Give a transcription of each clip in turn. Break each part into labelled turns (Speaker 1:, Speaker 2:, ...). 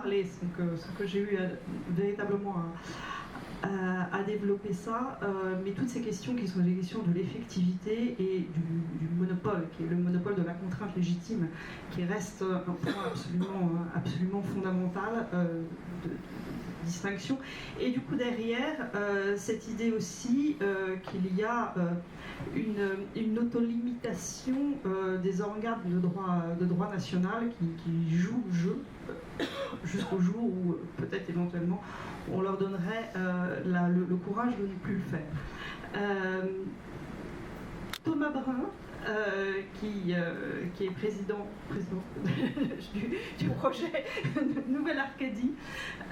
Speaker 1: parler, sans que j'ai eu véritablement à développer ça, mais toutes ces questions qui sont des questions de l'effectivité et du monopole, qui est le monopole de la contrainte légitime, qui reste un point absolument fondamental de distinction. Et du coup derrière, cette idée aussi qu'il y a une autolimitation des organes de droit national qui jouent le jeu jusqu'au jour où peut-être éventuellement on leur donnerait le courage de ne plus le faire. Thomas Brun, qui est président du projet Nouvelle Arcadie.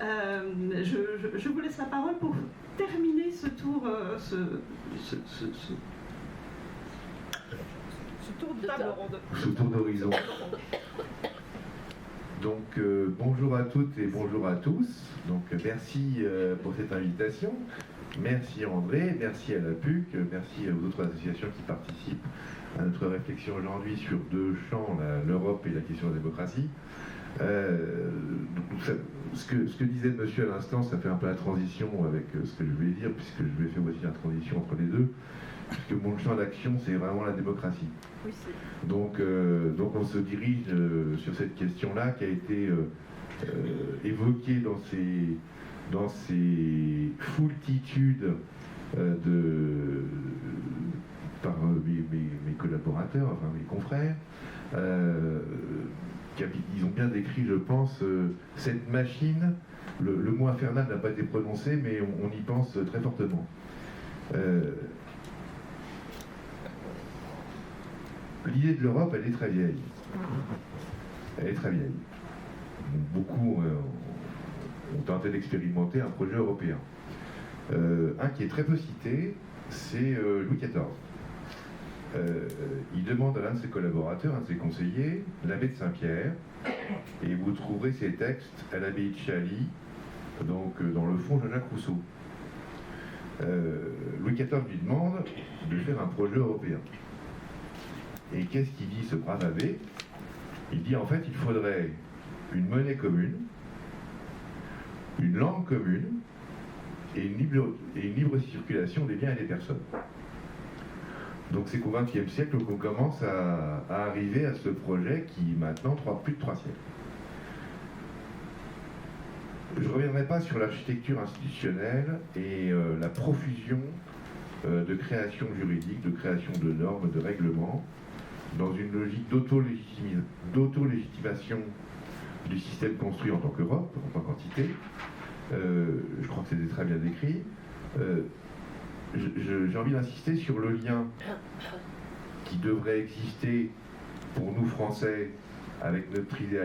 Speaker 1: Je vous laisse la parole pour terminer ce tour, ce tour de table ronde.
Speaker 2: Ce tour d'horizon. Donc bonjour à toutes et bonjour à tous. Donc merci pour cette invitation. Merci André, merci à la PUC, merci aux autres associations qui participent à notre réflexion aujourd'hui sur deux champs, l'Europe et la question de la démocratie. Ce que disait le monsieur à l'instant, ça fait un peu la transition avec ce que je voulais dire, puisque je vais faire aussi la transition entre les deux, puisque mon champ d'action, c'est vraiment la démocratie.
Speaker 1: Oui,
Speaker 2: donc on se dirige sur cette question-là qui a été évoquée dans ces foultitudes par mes collaborateurs, enfin mes confrères, ils ont bien décrit, je pense, cette machine. Le mot infernal n'a pas été prononcé, mais on y pense très fortement. L'idée de l'Europe, elle est très vieille. Elle est très vieille. Beaucoup ont tenté d'expérimenter un projet européen. Un qui est très peu cité, c'est Louis XIV. Il demande à l'un de ses collaborateurs, un de ses conseillers, l'abbé de Saint-Pierre, et vous trouverez ses textes à l'abbaye de Chailly, donc dans le fond Jean-Jacques Rousseau. Louis XIV lui demande de faire un projet européen. Et qu'est-ce qu'il dit, ce brave abbé? Il dit en fait il faudrait une monnaie commune, une langue commune et une libre circulation des biens et des personnes. Donc c'est qu'au XXe siècle qu'on commence à arriver à ce projet qui maintenant plus de 3 siècles. Je ne reviendrai pas sur l'architecture institutionnelle et la profusion de création juridique, de création de normes, de règlements, dans une logique d'auto-légitimation du système construit en tant qu'Europe, en tant qu'entité. Je crois que c'était très bien décrit. J'ai envie d'insister sur le lien qui devrait exister pour nous Français avec notre idéal